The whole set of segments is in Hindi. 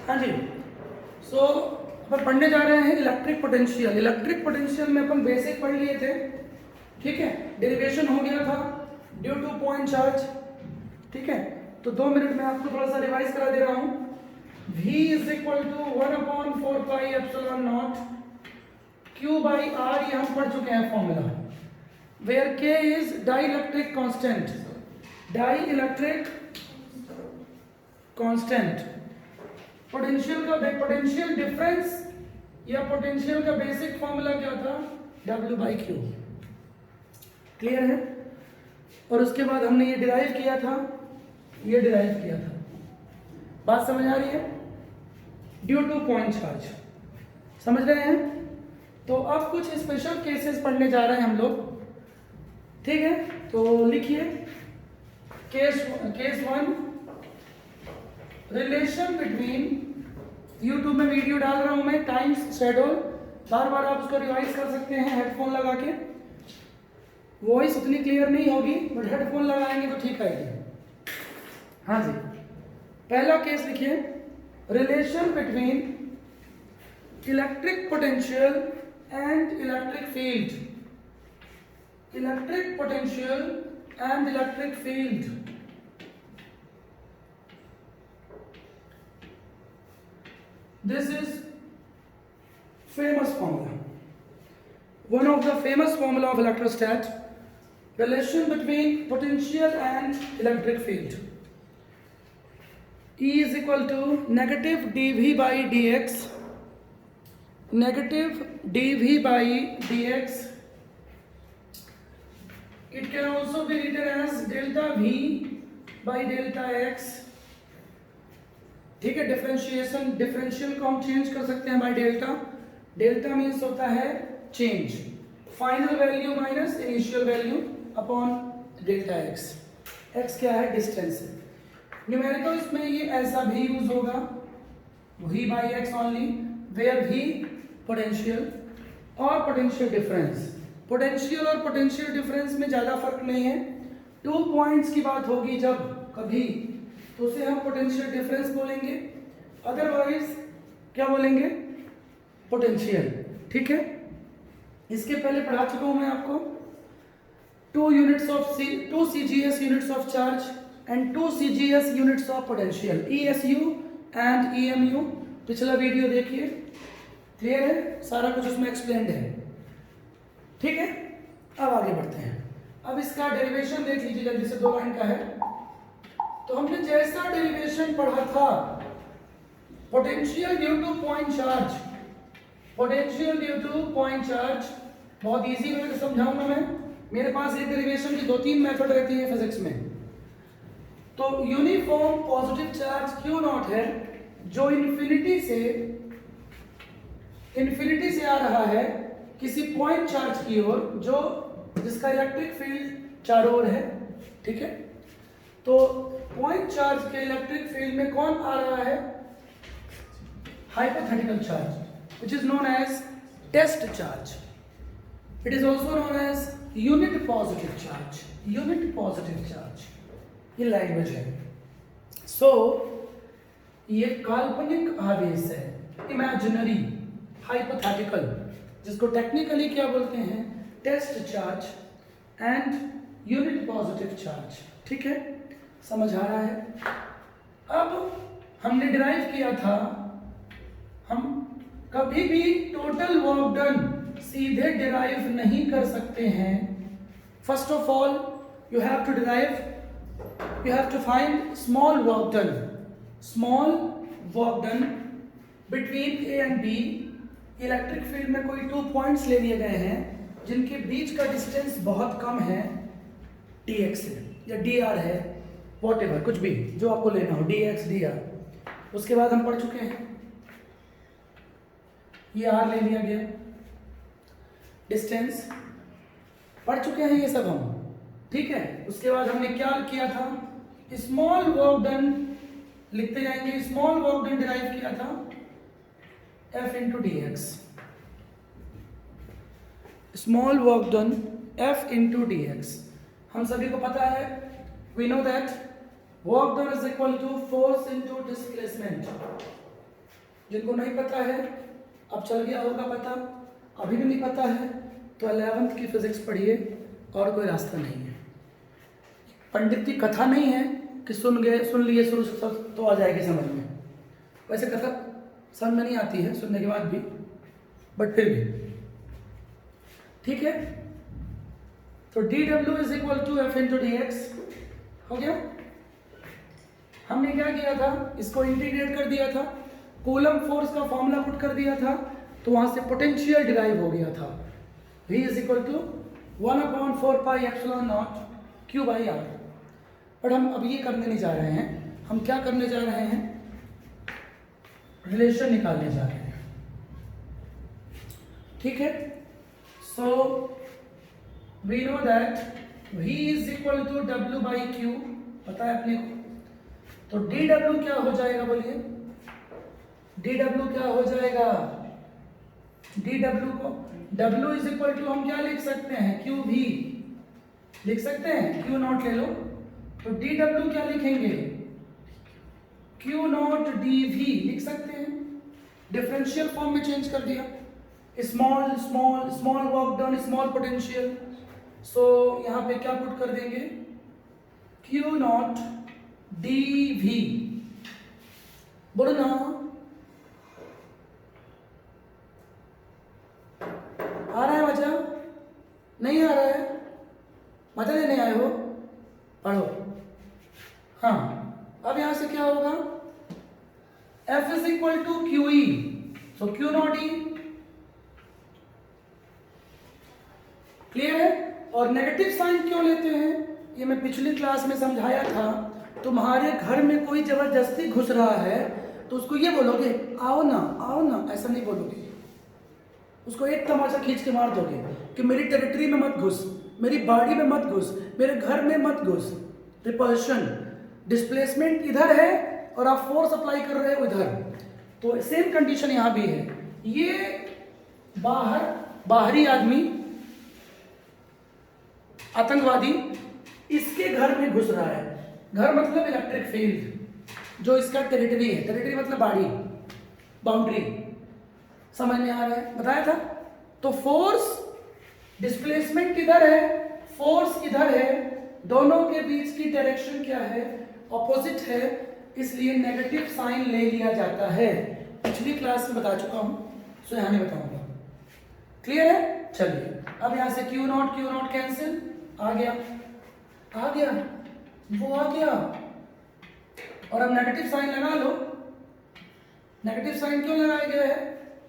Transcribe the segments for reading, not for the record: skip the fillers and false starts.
हाँ जी। सो अपन पढ़ने जा रहे हैं इलेक्ट्रिक पोटेंशियल। इलेक्ट्रिक पोटेंशियल में अपन बेसिक पढ़ लिए थे, ठीक है। डेरिवेशन हो गया था ड्यू टू पॉइंट चार्ज, ठीक है। तो 2 मिनट में आपको थोड़ा सा रिवाइज करा दे रहा हूँ। V is equal to 1/4 pi epsilon naught Q by R, ये हम पढ़ चुके हैं formula, where K is dielectric constant. Dielectric constant potential का पोटेंशियल डिफरेंस या पोटेंशियल का बेसिक फॉर्मूला क्या था? W/Q। क्लियर है? और उसके बाद हमने ये डिराइव किया था, ये डिराइव किया था। बात समझ आ रही है? ड्यू टू पॉइंट चार्ज, समझ रहे हैं? तो अब कुछ स्पेशल केसेस पढ़ने जा रहे हैं हम लोग, ठीक है। तो लिखिए केस 1, रिलेशन बिटवीन, यूट्यूब में वीडियो डाल रहा हूं मैं, टाइम्स शेड्यूल, बार बार आप उसको रिवाइज कर सकते हैं हेडफोन लगा के। वॉइस उतनी क्लियर नहीं होगी बट हेडफोन लगाएंगे तो ठीक आएगी। हाँ जी, पहला केस लिखिए, relation between electric potential and electric field. Electric potential and electric field. This is famous formula, one of the famous formula of electrostat, relation between potential and electric field. E is equal to negative dV by dx, negative dV by dx. It can also be written as delta V by delta x, ठीक है। डिफरेंशिएशन, डिफरेंशियल को हम चेंज कर सकते हैं बाय डेल्टा। डेल्टा मीन्स होता है change, final value minus initial value upon delta x. X क्या है? डिस्टेंस है। न्यूमेरिकल्स में ये ऐसा भी यूज होगा, v by x only, where v potential और पोटेंशियल डिफरेंस। पोटेंशियल और पोटेंशियल डिफरेंस में ज़्यादा फर्क नहीं है। 2 पॉइंट्स की बात होगी जब कभी, तो उसे हम पोटेंशियल डिफरेंस बोलेंगे, अदरवाइज क्या बोलेंगे? पोटेंशियल, ठीक है। इसके पहले पढ़ा चुका हूं मैं आपको 2 CGS units of charge and 2 CGS units of potential, ESU and EMU। पिछला वीडियो देखिए, क्लियर है? सारा कुछ उसमें एक्सप्लेन्ड है, ठीक है। अब आगे बढ़ते हैं। अब इसका डेरिवेशन देख लीजिए जल्दी से, 2 लाइन का है। तो हमने जैसा डेरिवेशन पढ़ा था, potential due two point charge, potential due two point charge, बहुत इजी वे में समझाऊंगा मैं। मेरे पास एक डेरिवेशन की 2-3 मेथड रहती है फिजिक्स में। तो uniform positive charge Q not है, जो इन्फिनिटी से आ रहा है किसी पॉइंट चार्ज की ओर, जो जिसका इलेक्ट्रिक फील्ड चारों ओर है, ठीक है। तो पॉइंट चार्ज के इलेक्ट्रिक फील्ड में कौन आ रहा है? Hypothetical charge, which is known as test charge. It is also known as unit positive charge. Unit positive charge, ये लैंग्वेज है। सो ये काल्पनिक आवेश है, इमेजिनरी, हाइपोथेटिकल, जिसको टेक्निकली क्या बोलते हैं? Test charge and unit positive charge, ठीक है। समझ आ रहा है? अब हमने डिराइव किया था, हम कभी भी टोटल वर्क डन सीधे डिराइव नहीं कर सकते हैं। First of all you have to derive, you have to find small work done, small work done between A and B. Electric field में कोई 2 पॉइंट्स ले लिए गए हैं जिनके बीच का डिस्टेंस बहुत कम है, dx है या dr है, वॉटेवर, कुछ भी जो आपको लेना हो, dx dr। उसके बाद हम पढ़ चुके हैं, ये r ले लिया गया, डिस्टेंस पढ़ चुके हैं ये सब हम, ठीक है। उसके बाद हमने क्या किया था? स्मॉल वर्क डन लिखते जाएंगे। स्मॉल वर्क डन डिराइव किया था f into d x, small work done f into d x. हम सभी को पता है, we know that work done is equal to force into displacement, जिनको नहीं पता है, अब चल गया होगा पता, अभी भी नहीं पता है तो 11th की फिजिक्स पढ़िए, और कोई रास्ता नहीं है। पंडित की कथा नहीं है कि सुन लिए शुरू से तो आ जाएगी समझ में। वैसे कथा समझ में नहीं आती है सुनने के बाद भी, बट फिर भी ठीक है। तो dw is equal to F into d x हो गया। हमने क्या किया था, इसको इंटीग्रेट कर दिया था, कूलम फोर्स का फॉर्मूला पुट कर दिया था, तो वहां से पोटेंशियल डिराइव हो गया था। v is equal to 1/4 pi epsilon naught q by R. But हम अब ये करने नहीं जा रहे हैं, हम क्या करने जा रहे हैं, रिलेशन निकालने जा रहे हैं। ठीक है, so we know that v is equal to w by q, पता है अपने को। तो dw क्या हो जाएगा बोलिए, dw क्या हो जाएगा, dw को w इज इक्वल टू हम क्या लिख सकते हैं, q भी लिख सकते हैं, q नॉट ले लो, तो dw क्या लिखेंगे, q नॉट dv लिख सकते हैं, डिफरेंशियल फॉर्म में चेंज कर दिया, small small small work done small potential, so यहाँ पे क्या पुट कर देंगे, q नॉट dv, बोलो ना, आ रहा है मजा, नहीं आ रहा है, मजा लेने आए हो, पढ़ो। हाँ, अब यहां से क्या होगा, F is equal to Q E, so Q naught E, clear है। और नेगेटिव साइन क्यों लेते हैं, ये मैं पिछली क्लास में समझाया था। तुम्हारे घर में कोई जबरदस्ती घुस रहा है तो उसको ये बोलोगे आओ ना, ऐसा नहीं बोलोगे, उसको एक तमाचा खींच के मार दोगे कि मेरी टेरिटरी में मत घुस, मेरी बॉडी में मत घुस, मेरे घर में मत घुस। रिपल्शन, डिस्प्लेसमेंट इधर है और आप फोर्स अप्लाई कर रहे हो इधर, तो सेम कंडीशन यहां भी है। ये बाहरी आदमी आतंकवादी इसके घर में घुस रहा है, घर मतलब इलेक्ट्रिक फील्ड जो इसका टेरिटरी है, टेरिटरी मतलब बॉडी, बाउंड्री, समझ में आ रहा है, बताया था। तो फोर्स डिस्प्लेसमेंट किधर है, फोर्स इधर है, दोनों के बीच की डायरेक्शन क्या है, ऑपोजिट है, इसलिए नेगेटिव साइन ले लिया जाता है। पिछली क्लास में बता चुका हूं, सो यहां नहीं बताऊंगा, क्लियर है। चलिए अब यहां से क्यू नॉट कैंसिल, आ गया, वो आ गया, और अब नेगेटिव साइन लगा लो। नेगेटिव साइन क्यों लगाया गया है,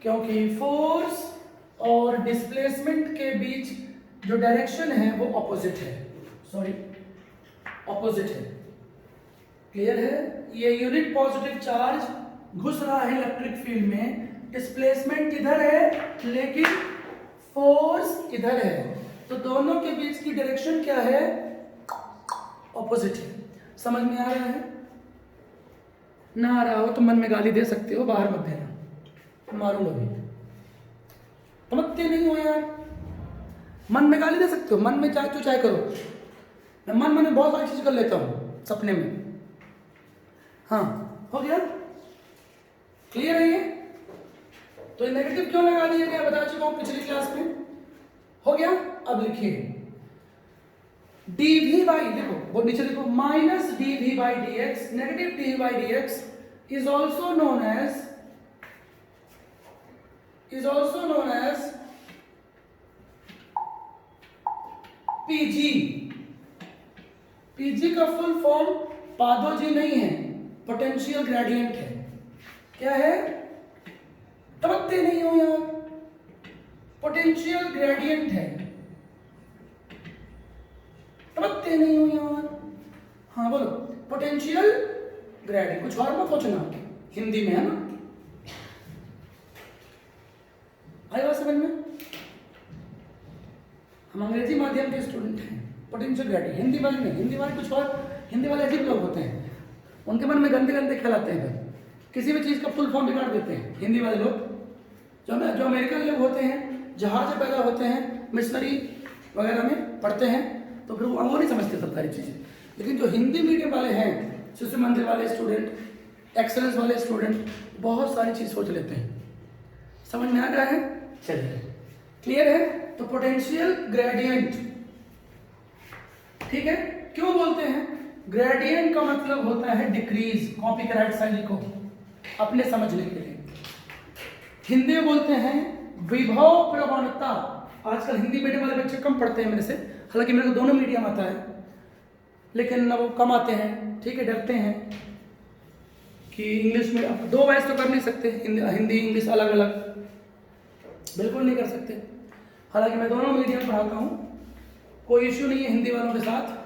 क्योंकि फोर्स और डिस्प्लेसमेंट के बीच जो डायरेक्शन है वो ऑपोजिट है, ऑपोजिट है, क्लियर है। ये यूनिट पॉजिटिव चार्ज घुस रहा है इलेक्ट्रिक फील्ड में, डिस्प्लेसमेंट इधर है लेकिन फोर्स इधर है, तो दोनों के बीच की डायरेक्शन क्या है, ऑपोजिट है। समझ में आ रहा है, ना आ रहा हो तो मन में गाली दे सकते हो, बाहर मत देना, मारूंगा भी, समझते नहीं हो यार, मन में गाली दे सकते हो, मन में चाहे करो, मैं मन में बहुत सारी चीज कर लेता हूं सपने में। हाँ हो गया, क्लियर है ये। तो ये नेगेटिव क्यों लगा दिया गया बता चुका हूं पिछली क्लास में, हो गया। अब लिखिए dv बाई, देखो वो नीचे लिखो, minus dv by dx, negative dv by dx is also known as pg। pg का फुल फॉर्म पादोजी नहीं है, पोटेंशियल ग्रेडियंट है। क्या है, समझते नहीं हो यार, पोटेंशियल ग्रेडियंट है, समझते नहीं हो यार। हाँ बोलो, पोटेंशियल ग्रेडियंट, कुछ और मत सोचना, हिंदी में है ना, आई बात समझ में। हम अंग्रेजी माध्यम के स्टूडेंट हैं, पोटेंशियल ग्रेडियंट, हिंदी वाले नहीं, हिंदी वाले कुछ और, हिंदी वाले अजीब लोग होते हैं, उनके मन में गंदे गंदे ख्याल आते हैं, किसी भी चीज़ का फुल फॉर्म बिगाड़ देते हैं हिंदी वाले लोग। जो अमेरिकन लोग होते हैं, जहाज से पैदा होते हैं, मिशनरी वगैरह में पढ़ते हैं, तो फिर वो नहीं समझते सब सारी चीज़ें। लेकिन जो हिंदी मीडियम वाले हैं, शिशु मंदिर वाले स्टूडेंट, एक्सेलेंस वाले स्टूडेंट बहुत सारी चीज सोच लेते हैं। समझ में आ गया है? चलिए, क्लियर है? तो पोटेंशियल ग्रेडियंट, ठीक है। क्यों बोलते हैं ग्रेडियंट? का मतलब होता है डिक्रीज। कॉपी के राइट साइड लिखो अपने समझने के लिए। हिंदी में बोलते हैं विभव प्रवणता। आजकल हिंदी मीडियम वाले बच्चे कम पढ़ते हैं मेरे से, हालांकि मेरे को दोनों मीडियम आता है, लेकिन वो कम आते हैं, ठीक है, डरते हैं कि इंग्लिश में अब दो बैच तो कर नहीं सकते, हिंदी इंग्लिश अलग अलग बिल्कुल नहीं कर सकते। हालांकि मैं दोनों मीडियम पढ़ाता हूँ, कोई इश्यू नहीं है हिंदी वालों के साथ।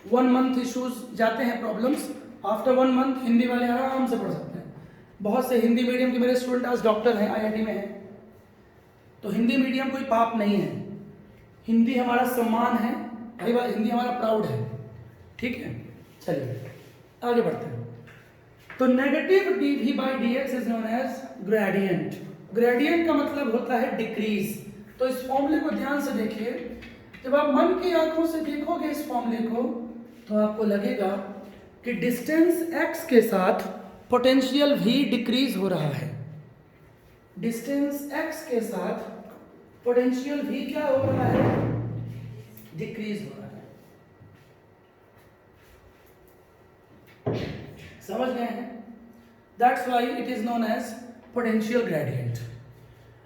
1 मंथ इश्यूज जाते हैं प्रॉब्लम्स, आफ्टर 1 मंथ हिंदी वाले आराम से पढ़ सकते हैं। बहुत से हिंदी मीडियम के मेरे स्टूडेंट आज डॉक्टर हैं, IIT में हैं। तो हिंदी मीडियम कोई पाप नहीं है, हिंदी हमारा सम्मान है, भाई बात, हिंदी हमारा प्राउड है, ठीक है। चलिए आगे बढ़ते हैं। तो negative dv by dx is known as gradient. Gradient का मतलब होता है डिक्रीज। तो इस फॉर्मूले को ध्यान से देखिए, जब आप मन की आंखों से देखोगे इस फॉर्मूले को तो आपको लगेगा कि डिस्टेंस x के साथ पोटेंशियल v डिक्रीज हो रहा है। डिस्टेंस x के साथ पोटेंशियल v क्या हो रहा है? डिक्रीज हो रहा है। समझ गए हैं? That's why it is known as potential gradient.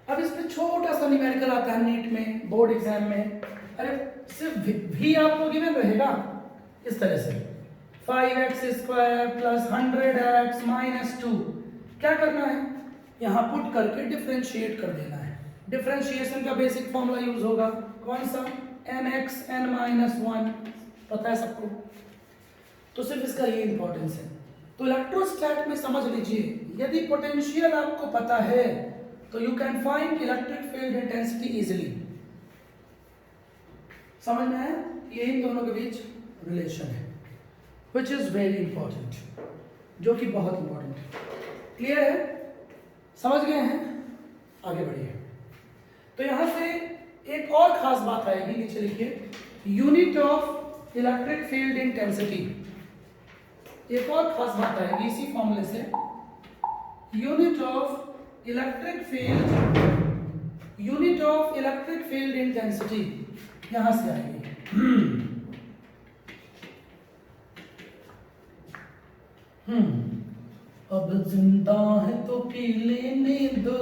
अब इस पे छोटा सा न्यूमेरिकल आता है नीट में, बोर्ड एग्जाम में। अरे सिर्फ v आपको गिवन रहेगा इस तरह से 5x square plus 100x minus 2। क्या करना है? यहाँ पुट करके डिफरेंशिएट कर देना है। डिफरेंशिएशन का बेसिक फॉर्मूला यूज होगा, कौन सा? nx n माइनस 1, पता है सबको। तो सिर्फ इसका ये इंपॉर्टेंस है। तो इलेक्ट्रोस्टैट में समझ लीजिए, यदि पोटेंशियल आपको पता है तो you can find electric field intensity easily. समझ में आया? ये इन दोनों के बीच रिलेशन है, विच इज वेरी इंपॉर्टेंट, जो कि बहुत इंपॉर्टेंट है। क्लियर है? समझ गए हैं? आगे बढ़िए। तो यहां से एक और खास बात आएगी, नीचे लिखिए unit of electric field intensity. एक और खास बात आएगी इसी फॉर्मूले से, unit of electric field intensity यहां से आएगी। अब जिंदा है तो पी लेने दो,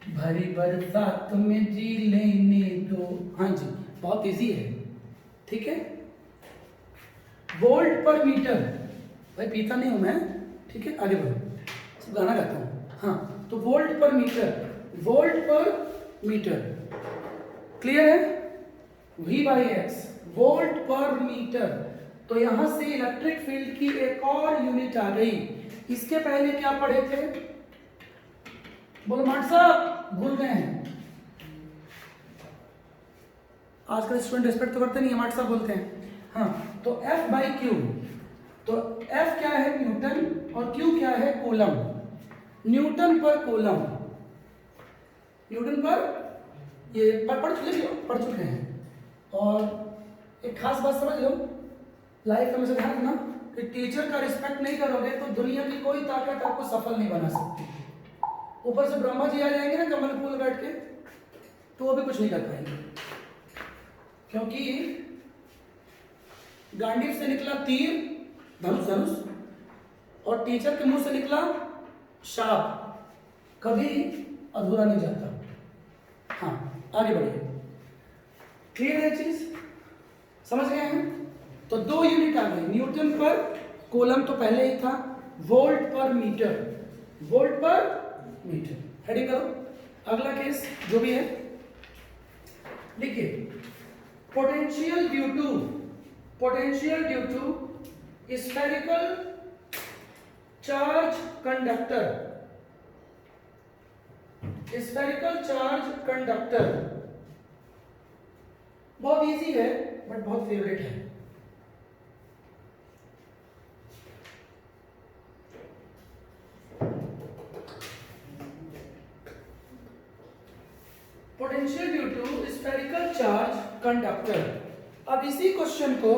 भरी बरसात में जी लेने दो। हाँ जी, बहुत इजी है, ठीक है। वोल्ट पर मीटर, भाई पीता नहीं हूं मैं, ठीक है, आगे बढ़ो, गाना गाता हूं। हाँ, तो वोल्ट पर मीटर, क्लियर है? V बाई एक्स, वोल्ट पर मीटर। तो यहां से इलेक्ट्रिक फील्ड की एक और यूनिट आ गई। इसके पहले क्या पढ़े थे? बोलो माट साहब, भूल गए हैं? आजकल स्टूडेंट रिस्पेक्ट तो करते नहीं है, माट साहब बोलते हैं। हाँ, तो F बाई क्यू। तो F क्या है? न्यूटन, और Q क्या है? कूलम। न्यूटन पर कूलम, न्यूटन पर, ये पढ़ चुके हैं। और एक खास बात समझ लो, लाइफ में हमेशा ध्यान रखना कि टीचर का रिस्पेक्ट नहीं करोगे तो दुनिया की कोई ताकत आपको सफल नहीं बना सकती। ऊपर से ब्रह्मा जी आ जाएंगे ना कमल फूल बैठ के, तो वो भी कुछ नहीं कर पाएंगे, क्योंकि गांडीव से निकला तीर, धनुष, और टीचर के मुंह से निकला शाप, कभी अधूरा नहीं जाता। हाँ, आगे बढ़िए। क्लियर है चीज? समझ गए हैं? तो दो यूनिट आ गई, न्यूटन पर कूलम तो पहले ही था, वोल्ट पर मीटर, हेडिंग करो। अगला केस जो भी है लिखिए, potential due to spherical charge conductor. बहुत इजी है बट बहुत फेवरेट है। Potential due to spherical charge conductor. अब इसी क्वेश्चन को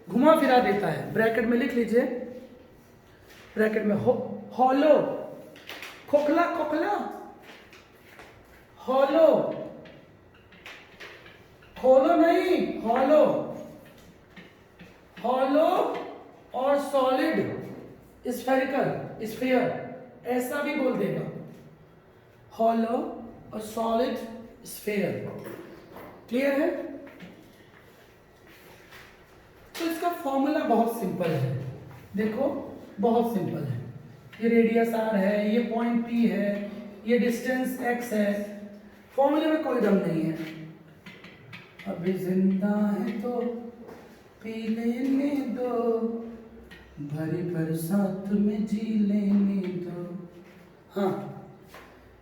घुमा फिरा देता है, ब्रैकेट में लिख लीजिए ब्रैकेट में हॉलो, खोखला खोखला, हॉलो, होलो नहीं, हॉलो, हॉलो और सॉलिड स्फेरिकल, स्फीयर ऐसा भी बोल देगा, हॉलो और सॉलिड स्फीयर। क्लियर है? तो इसका फॉर्मूला बहुत सिंपल है, देखो बहुत सिंपल है। ये रेडियस आर है, ये पॉइंट पी है, ये डिस्टेंस एक्स है, फॉर्मूले में कोई दम नहीं है। अभी जिंदा है तो पी लेने दो, भरी बरसात में जी लेने दो। हाँ,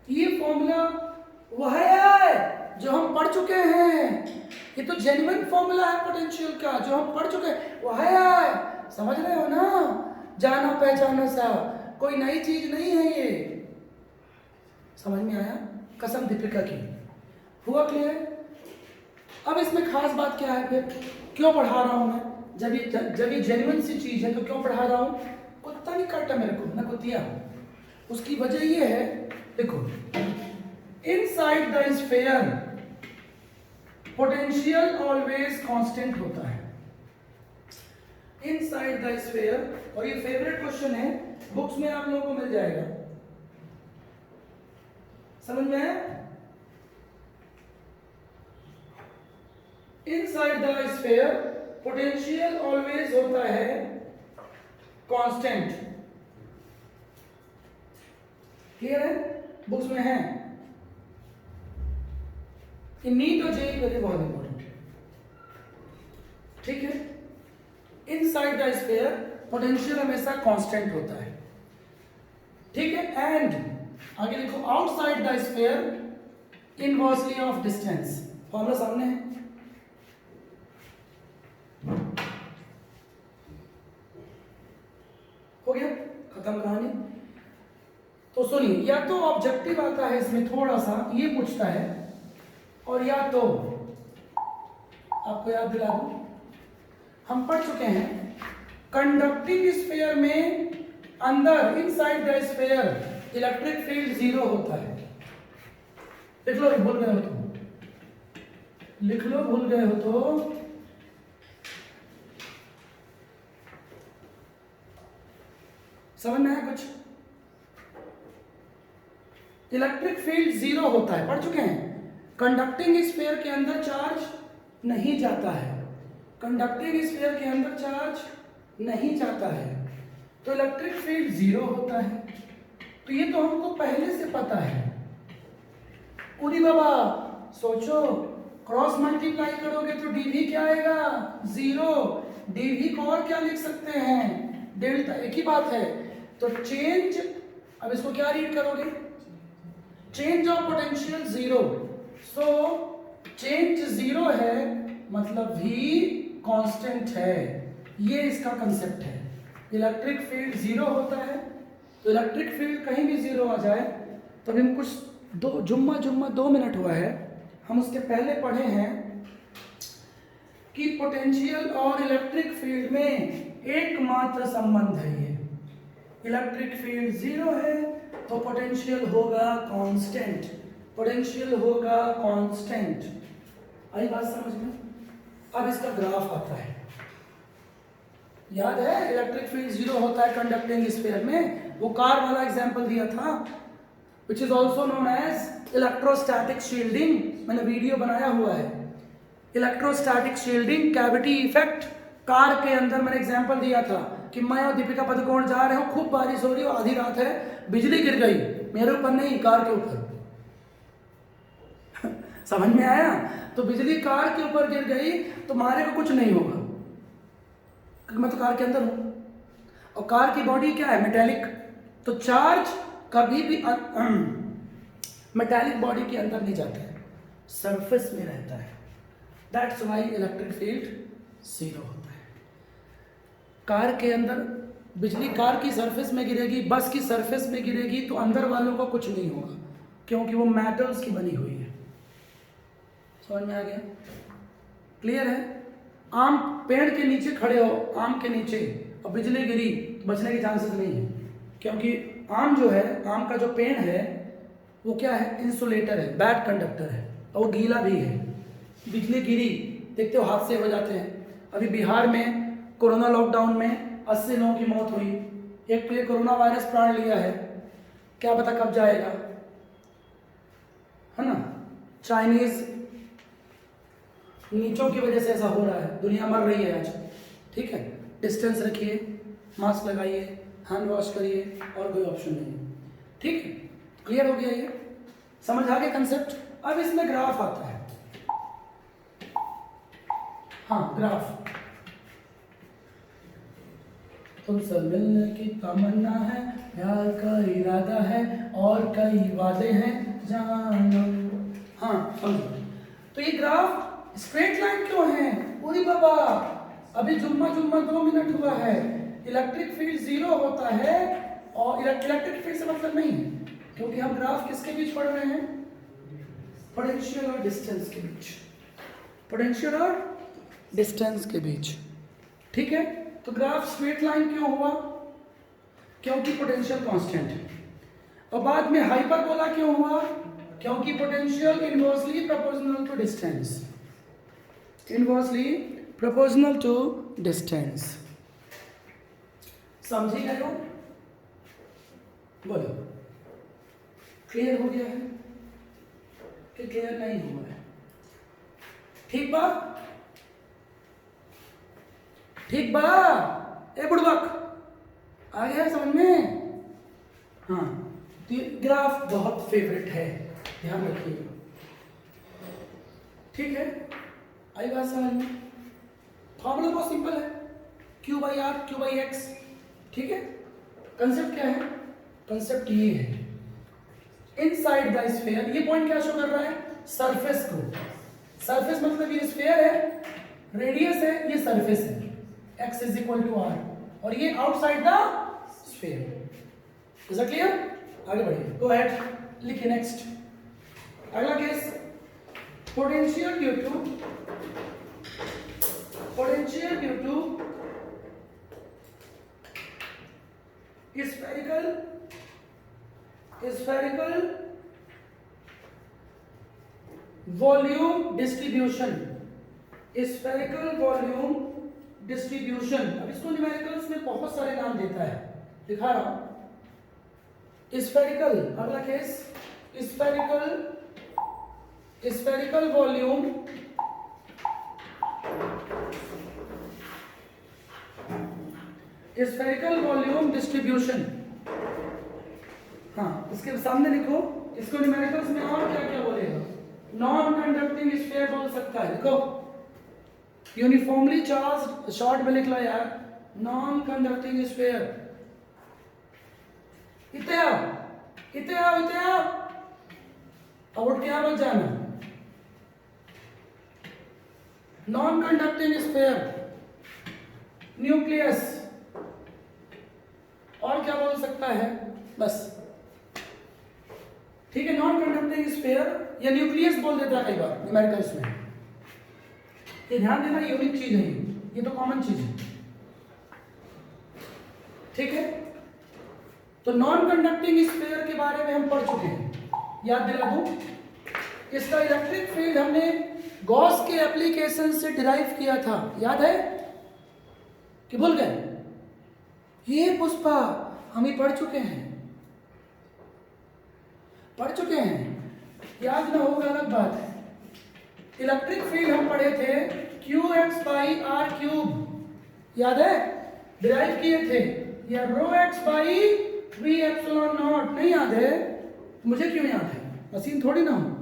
ये फॉर्मूला वह है जो हम पढ़ चुके हैं, ये तो जेन्युइन फॉर्मूला है पोटेंशियल का जो हम पढ़ चुके हैं, वह है, समझ रहे हो ना? जाना पहचाना सा, कोई नई चीज नहीं है ये। समझ में आया? कसम दीपिका की। हुआ क्लियर? अब इसमें खास बात क्या है, फिर क्यों पढ़ा रहा हूं मैं? जब ये जेन्युइन सी चीज है तो क्यों पढ़ा रहा हूं? कुत्ता नहीं काटा मेरे को, मैं कुतिया। उसकी वजह ये है, देखो, inside the sphere potential always constant होता है। इनसाइड द स्फीयर, और ये फेवरेट क्वेश्चन है, बुक्स में आप लोगों को मिल जाएगा। समझ में आया? Inside the sphere potential always होता है कांस्टेंट। क्लियर है? बुक्स में है। नीट और जेई वेरी बहुत इंपॉर्टेंट। ठीक है? इनसाइड द स्फीयर पोटेंशियल हमेशा कांस्टेंट होता है। ठीक है? एंड आगे लिखो, outside the sphere inversely of distance. Formula सामने है। हो गया? खत्म कहानी। तो सुनिए, या तो ऑब्जेक्टिव आता है इसमें थोड़ा सा, ये पूछता है, और या तो आपको याद दिला दूं, हम पढ़ चुके हैं कंडक्टिंग स्फीयर में अंदर inside the sphere electric field 0 होता है। लिख लो, भूल गए हो तो लिख लो, भूल गए हो तो समझ में आया कुछ? इलेक्ट्रिक फील्ड 0 होता है, पढ़ चुके हैं। कंडक्टिंग स्फीयर के अंदर चार्ज नहीं जाता है, कंडक्टिंग स्फीयर के अंदर चार्ज नहीं जाता है, तो इलेक्ट्रिक फील्ड 0 होता है। तो ये तो हमको पहले से पता है। पूरी बाबा सोचो, क्रॉस मल्टीप्लाई करोगे तो डीवी क्या आएगा? 0। डीवी को और क्या लिख सकते हैं? डेल्टा, एक ही बात है। तो चेंज, अब इसको क्या रीड करोगे? Change of potential 0। So change 0 है, मतलब भी कांस्टेंट है। ये इसका कंसेप्ट है। इलेक्ट्रिक फील्ड 0 होता है, तो इलेक्ट्रिक फील्ड कहीं भी 0 आ जाए तो हम कुछ जुम्मा 2 मिनट हुआ है, हम उसके पहले पढ़े हैं कि पोटेंशियल और इलेक्ट्रिक फील्ड में एकमात्र संबंध है ये। इलेक्ट्रिक फील्ड 0 है तो पोटेंशियल होगा कांस्टेंट, पोटेंशियल होगा कांस्टेंट। आई बात समझ में? अब इसका ग्राफ आता है, याद है? इलेक्ट्रिक फील्ड 0 होता है कंडक्टिंग स्फीयर में, वो कार वाला एग्जांपल दिया था, which is also known as electrostatic shielding. मैंने वीडियो बनाया हुआ है, electrostatic shielding, cavity effect. Car के अंदर मैंने एग्जांपल दिया था कि मैं और दीपिका पदुकोण जा रहे हो, खूब बारिश हो रही हो, आधी रात है, बिजली गिर गई, मेरे ऊपर नहीं, कार के ऊपर। समझ में आया? तो बिजली कार के ऊपर गिर गई तो मारे को कुछ नहीं होगा, क्योंकि मैं तो कार के अंदर हूं, और कार की बॉडी क्या है? मेटेलिक। तो चार्ज कभी भी मेटेलिक बॉडी के अंदर नहीं जाता है, सरफेस में रहता है। दैट्स व्हाई इलेक्ट्रिक फील्ड 0 होता है। कार के अंदर बिजली कार की सरफेस में गिरेगी, बस की सरफेस में गिरेगी तो अंदर वालों को कुछ नहीं होगा, क्योंकि वो मेटल्स की बनी हुई है। समझ में आ गया? क्लियर है? आम पेड़ के नीचे खड़े हो, आम के नीचे, और बिजली गिरी तो बचने के चांसेस नहीं है। क्योंकि आम जो है, आम का जो पेड़ है वो क्या है, इंसुलेटर है, बैड कंडक्टर है, और वो गीला भी है। बिजली गिरी, देखते हो हादसे हो जाते हैं। अभी बिहार में कोरोना लॉकडाउन में 80 लोगों की मौत हुई। एक तो ये कोरोना वायरस प्राण लिया है, क्या पता कब जाएगा, है ना। चाइनीज नीचों की वजह से ऐसा हो रहा है, दुनिया मर रही है आज। ठीक है, डिस्टेंस रखिए, मास्क लगाइए, हैंड वॉश करिए, और कोई ऑप्शन नहीं है। ठीक है, क्लियर हो गया, ये समझ आ गया कंसेप्ट। अब इसमें ग्राफ आता है। हाँ, ग्राफ। तुमसे मिलने की तमन्ना है, प्यार का इरादा है, और कई वादे हैं जानम। हाँ समझो। तो ये ग्राफ स्ट्रेट लाइन क्यों है? पूरी बाबा, अभी जुम्मा 2 मिनट हुआ है। इलेक्ट्रिक फील्ड 0 होता है, और इलेक्ट्रिक फील्ड से मतलब नहीं है, क्योंकि हम ग्राफ किसके बीच पढ़ रहे हैं? पोटेंशियल और डिस्टेंस के बीच। पोटेंशियल और डिस्टेंस के बीच। ठीक है, तो ग्राफ स्ट्रेट लाइन क्यों हुआ? क्योंकि पोटेंशियल कांस्टेंट है। और बाद में हाइपरबोला क्यों हुआ? क्योंकि potential inversely proportional to distance. Inversely proportional to distance. समझी गए हो? बोलो, क्लियर हो गया है कि क्लियर नहीं हुआ है? ठीक बा, ठीक बा, ए बुड़बक, आ गया समझ में? हाँ, तो ये ग्राफ बहुत फेवरेट है, ध्यान रखिएगा। ठीक है, आई बात समझ में? फॉर्मूला बहुत सिंपल है, Q by R, Q by x. ठीक है, कंसेप्ट क्या है? कंसेप्ट ये है, इनसाइड द स्फीयर। ये पॉइंट क्या शो कर रहा है? सरफेस को। सरफेस मतलब ये स्फीयर है, रेडियस है, ये सरफेस है, x is equal to R, और ये outside the sphere. Is it clear? आगे बढ़िए, गो अहेड, लिखिए नेक्स्ट। अगला case, potential due to spherical volume distribution. Spherical volume distribution. अब इसको न्यूमेरिकल्स में बहुत सारे नाम देता है, दिखा रहा हूं। स्फेरिकल, अगला केस, स्फेरिकल वॉल्यूम डिस्ट्रीब्यूशन। हाँ, इसके सामने लिखो, इसको न्यूमेरिकल्स में और क्या क्या बोलेगा? नॉन कंडक्टिंग स्फीयर बोल सकता है, लिखो यूनिफॉर्मली चार्ज, शॉर्ट में लिख लो यार, नॉन कंडक्टिंग स्फीयर। इतने आओ, अब उठ के आ मत जाना। नॉन कंडक्टिंग स्फीयर, न्यूक्लियस, और क्या बोल सकता है? बस ठीक है, नॉन कंडक्टिंग स्फीयर या न्यूक्लियस बोल देता है कई बार न्यूमेरिकल्स में। ये ध्यान देना, यूनिक चीज है, ये तो कॉमन चीज है। ठीक है, तो नॉन कंडक्टिंग स्फीयर के बारे में हम पढ़ चुके हैं, याद दिला दूं। इसका इलेक्ट्रिक फील्ड हमने गॉस के एप्लीकेशन से डिराइव किया था, याद है कि भूल गए? ये पुष्पा हम ही पढ़ चुके हैं, याद ना होगा अलग बात है। इलेक्ट्रिक फील्ड हम पढ़े थे QX बाई आर क्यूब, याद है? डिराइव किए थे, या रो एक्स बाई 3 एप्सिलॉन नॉट, नहीं याद है? मुझे क्यों याद है? मशीन थोड़ी ना हो,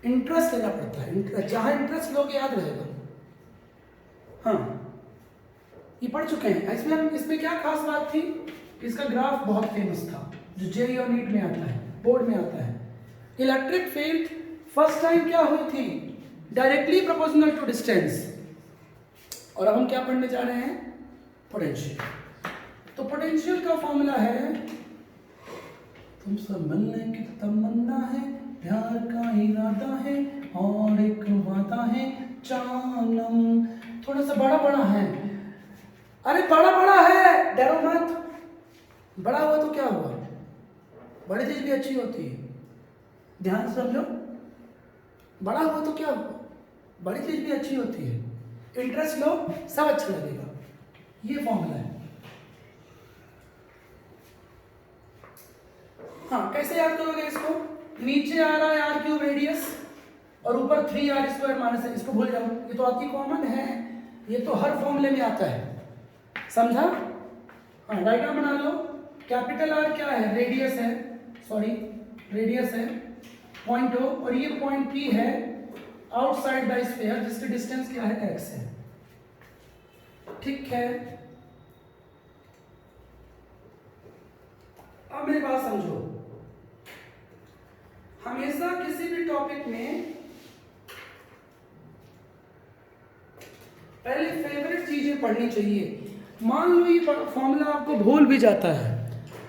इंटरेस्ट लेना पड़ता है, जहां इंटरेस्ट लोगे याद रहेगा। हाँ, ये पढ़ चुके हैं। इसमें क्या खास बात थी? इसका ग्राफ बहुत फेमस था, जो जेईई और नीट में आता है, बोर्ड में आता है। इलेक्ट्रिक फील्ड फर्स्ट टाइम क्या हुई थी? Directly proportional to distance. और अब हम क्या पढ़ने जा रहे हैं? पोटेंशियल। तो पोटेंशियल का फॉर्मूला है, तुमसे मिलने की तमन्ना है, प्यार का इरादा है, और एक वादा है जानम। थोड़ा सा बड़ा है, अरे बड़ा है, डरो मत, बड़ा हुआ तो क्या हुआ, बड़ी चीज भी अच्छी होती है, ध्यान से समझो। बड़ा हुआ तो क्या हुआ, बड़ी चीज भी अच्छी होती है, इंटरेस्ट लो सब अच्छा लगेगा। ये फॉर्मूला है। हाँ, कैसे याद करोगे इसको? नीचे आ रहा है आर क्यूब रेडियस और ऊपर 3r² माइनस है, इसको भूल जाओ, ये तो आपकी कॉमन है, ये तो हर फॉर्मूले में आता है, समझा? हाँ, डायग्राम बना लो। कैपिटल आर क्या है, रेडियस है, सॉरी रेडियस है पॉइंट O, और ये पॉइंट P है आउटसाइड द स्फीयर, जिसकी डिस्टेंस क्या है, x है। ठीक है, अब मेरी बात समझो। हमेशा किसी भी टॉपिक में पहले फेवरेट चीजें पढ़नी चाहिए। मान लो ये फॉर्मूला आपको भूल भी जाता है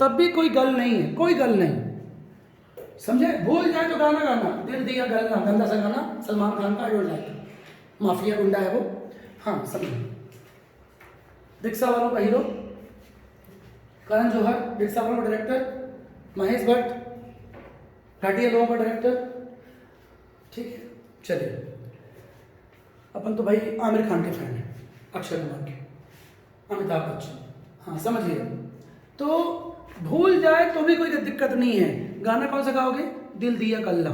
तब भी कोई गल नहीं है, कोई गल नहीं, समझे? भूल जाए तो गाना गाना, दिल दिया गलना, गंदा सा गाना, सलमान खान का, आई डोंट लाइक, माफिया गुंडा है वो। हाँ समझे, रिक्शा वालों का हीरो करण जौहर, रिक्शा वालों का डायरेक्टर महेश भट्ट, घाटिया लोगों का डायरेक्टर। ठीक है, चलिए, अपन तो भाई आमिर खान के फैन हैं, अक्षय कुमार के, अमिताभ बच्चन, हाँ समझिए। तो भूल जाए तो भी कोई दिक्कत नहीं है। गाना कौन सा गाओगे? दिल दिया गल्ला।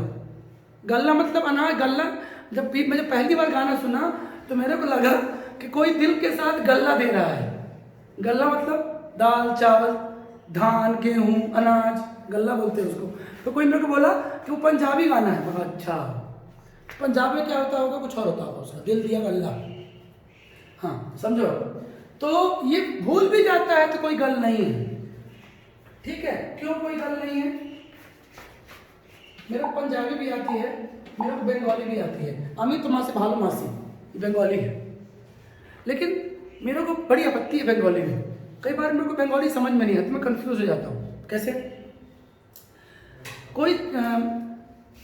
गल्ला मतलब अनाज, गल्ला। जब मैंने पहली बार गाना सुना तो मेरे को लगा कि कोई दिल के साथ गल्ला दे रहा है। गल्ला मतलब दाल चावल धान गेहूं अनाज, गल्ला बोलते हैं उसको। तो कोई मेरे को बोला कि वो पंजाबी गाना है। मगर अच्छा, पंजाब में क्या होता होगा, कुछ और होता होगा उसका, दिल दिया गल्ला। हाँ समझो, तो ये भूल भी जाता है तो कोई गल नहीं है। ठीक है, क्यों कोई गल नहीं है? मेरे को पंजाबी भी आती है, मेरे को बंगाली भी आती है। अमित तो माँ से भालो मासी बंगाली है, लेकिन मेरे को बड़ी आपत्ति है बंगाली में। कई बार मेरे को बंगाली समझ में नहीं आती, मैं कंफ्यूज हो जाता हूँ। कैसे? कोई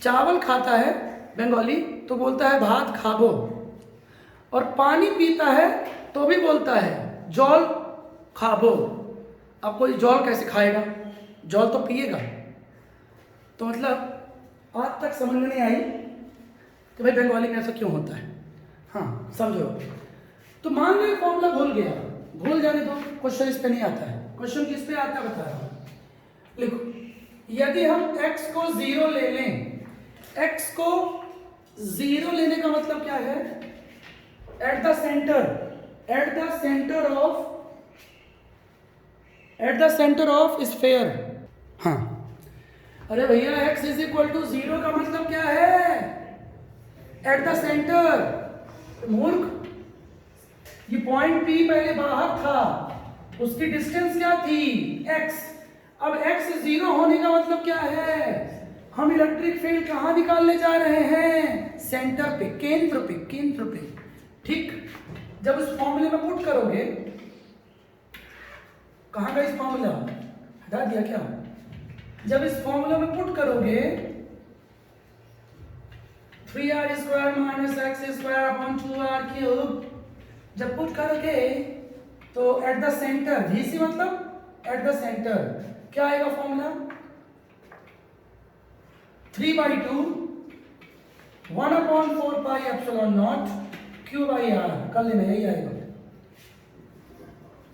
चावल खाता है बंगाली तो बोलता है भात खाबो, और पानी पीता है तो भी बोलता है जौल खाबो। अब कोई जौल कैसे खाएगा, जौल तो पिएगा। तो मतलब आज तक समझ में नहीं आई कि भाई बंगाली में ऐसा क्यों होता है। हाँ समझो, तो मान लो फॉर्मूला भूल गया, भूल जाने दो, क्वेश्चन इस पे नहीं आता है। क्वेश्चन किस पे आता है बता रहा हूँ, लिखो। यदि हम x को 0 ले लें, x को 0 लेने का मतलब क्या है? At the centre of sphere. हाँ, अरे भैया x इज इक्वल टू 0 का मतलब क्या है? At the centre. मूर्ख, ये पॉइंट P पहले बाहर था, उसकी डिस्टेंस क्या थी? x। अब x 0 होने का मतलब क्या है? हम इलेक्ट्रिक फील्ड कहाँ निकालने जा रहे हैं? सेंटर पे, केंद्र पे। ठीक, जब इस फॉर्मूले में पुट करोगे, कहाँ का इस फॉर्मूला हटा दिया क्या? जब इस फॉर्मूला में पुट करोगे 3r² minus x² upon 2r³, जब पुट करोगे तो एट द सेंटर, VC मतलब एट द सेंटर, क्या आएगा formula? 3/2 1/4 pi epsilon not Q/r। कर लेना, यही आएगा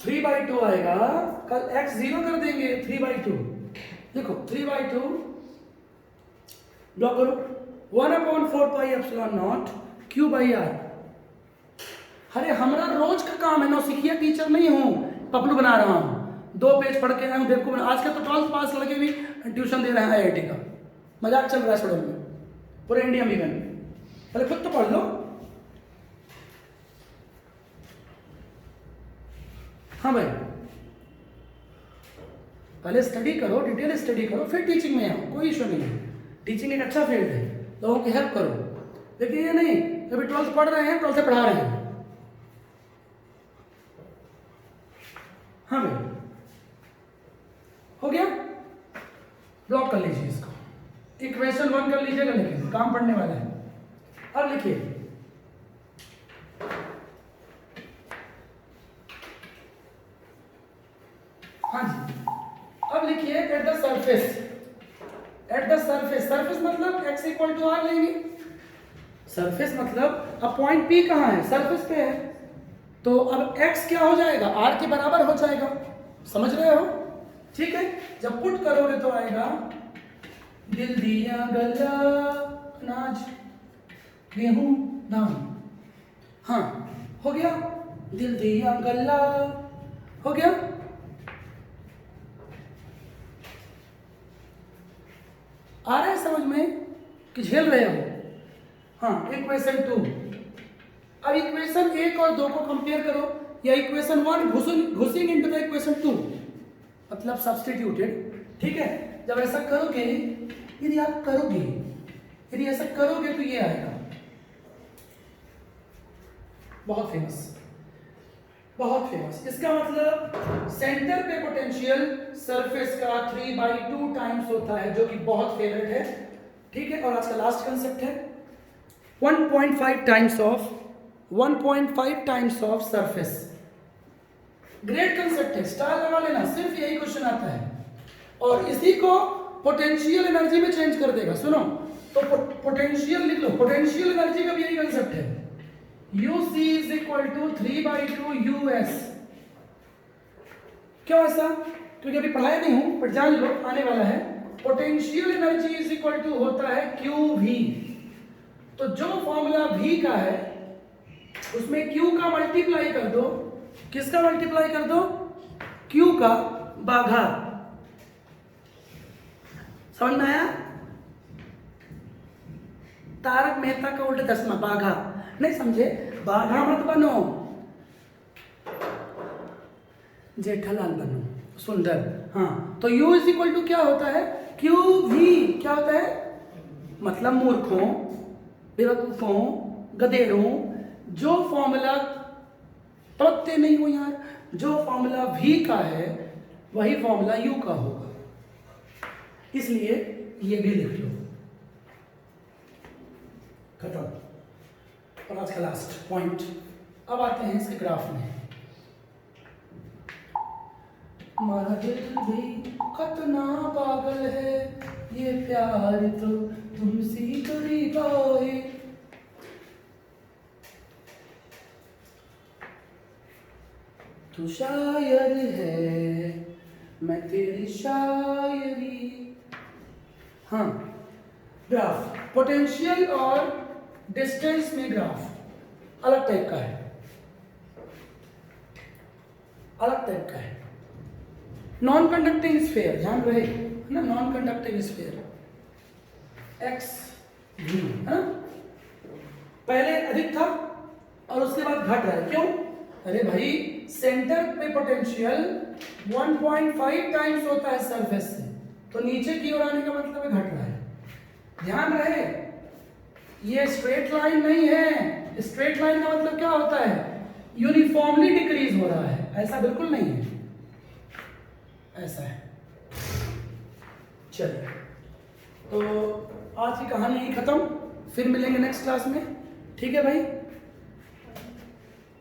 3/2 आएगा। कल x 0 कर देंगे, 3/2 लिखो, 3/2 ब्लॉक करो, 1/4 पाई एप्सिलॉन नॉट Q/r। अरे हमारा रोज का काम है, नौसिखिया टीचर नहीं हूँ, पपलू बना रहा हूँ, 2 पेज पढ़ के आया हूँ। देखो आज के तो 12th पास लगे भी ट्यूशन दे रहे हैं IIT का, मजाक चल रहा है स्टूडेंट में, पूरे इंडिया में। पहले खुद तो पढ़ लो। हाँ भाई, पहले स्टडी करो, डिटेल स्टडी करो, फिर टीचिंग में आओ, कोई इशू नहीं है। टीचिंग एक अच्छा फील्ड है, लोगों की हेल्प करो। लेकिन ये नहीं कभी 12th पढ़ रहे हैं, 12th से पढ़ा रहे हैं। हाँ भाई, हो गया, ब्लॉक कर लीजिए इसको। इक्वेशन 1 कर लीजिएगा, लेकिन काम पढ़ने वाला है। अब लिखिए, हाँ जी, अब लिखिए at the surface, at the surface, surface मतलब x इक्वल टू आर लेंगे, सरफेस मतलब अब पॉइंट P कहाँ है, सरफेस पे है, तो अब x क्या हो जाएगा, r के बराबर हो जाएगा, समझ रहे हो? ठीक है, जब पुट करोगे तो आएगा दिल दिया गला अनाज गेहूं धान, हाँ हो गया, दिल दिया गला हो गया। आ रहा है समझ में कि झेल रहे हो? हाँ, इक्वेशन 2। अब इक्वेशन 1 और 2 को कंपेयर करो, या इक्वेशन 1 घुसिंग इनटू द इक्वेशन 2 मतलब सब्स्टिट्यूटेड। ठीक है, जब ऐसा करोगे, यदि आप करोगे, यदि ऐसा करोगे तो ये आएगा, बहुत फेमस, बहुत फेमस। इसका मतलब सेंटर पे पोटेंशियल सरफेस का 3/2 टाइम्स होता है, जो कि बहुत फेवरेट है। ठीक है, और आज का लास्ट कंसेप्ट है 1.5 times of 1.5 times of surface. Great concept है, स्टार लगा लेना, सिर्फ यही क्वेश्चन आता है और इसी को पोटेंशियल एनर्जी में चेंज कर देगा। सुनो तो पोटेंशियल लिख लो, पोटेंशियल एनर्जी का भी यही कंसेप्ट है, UC is equal to 3/2 US। क्यों ऐसा? क्योंकि अभी पढ़ाया नहीं हूं, पर जान लो आने वाला है। Potential energy is equal to होता है QV, तो जो फॉर्मूला V का है उसमें Q का मल्टीप्लाई कर दो, किसका मल्टीप्लाई कर दो, Q का बाघा। समझ में आया? तारक मेहता का उल्टा चश्मा, बाघा नहीं समझे, बाघा मत बनो, जेठालाल बनो, सुंदर। हाँ, तो U इज इक्वल टू क्या होता है, QV। क्या होता है मतलब मूर्खों, बेवकूफों, गधेड़ों, जो फॉर्मूला पढ़ते नहीं हो यार, जो फॉर्मूला V का है वही फॉर्मूला U का होगा, इसलिए ये भी लिख लो। खत्म। और आज का लास्ट पॉइंट, अब आते हैं इसके ग्राफ में। हमारा दिल भी कितना पागल है, ये प्यार तो तुमसे करीबा है। तू शायर है, मैं तेरी शायरी। हाँ, ग्राफ पोटेंशियल और डिस्टेंस में ग्राफ अलग टाइप का है, अलग टाइप का है। नॉन कंडक्टिंग स्फीयर, ध्यान रहे ना, नॉन कंडक्टिंग स्फीयर एक्स भी है ना, पहले अधिक था और उसके बाद घट रहा है। क्यों? अरे भाई, सेंटर पे पोटेंशियल 1.5 टाइम्स होता है सरफेस से, तो नीचे की ओर आने का मतलब है घट रहा है। ध्यान रहे, ये स्ट्रेट लाइन नहीं है, स्ट्रेट लाइन का मतलब क्या होता है, यूनिफॉर्मली डिक्रीज हो रहा है, ऐसा बिल्कुल नहीं है, ऐसा है। चलिए, तो आज की कहानी यही खत्म, फिर मिलेंगे नेक्स्ट क्लास में। ठीक है भाई।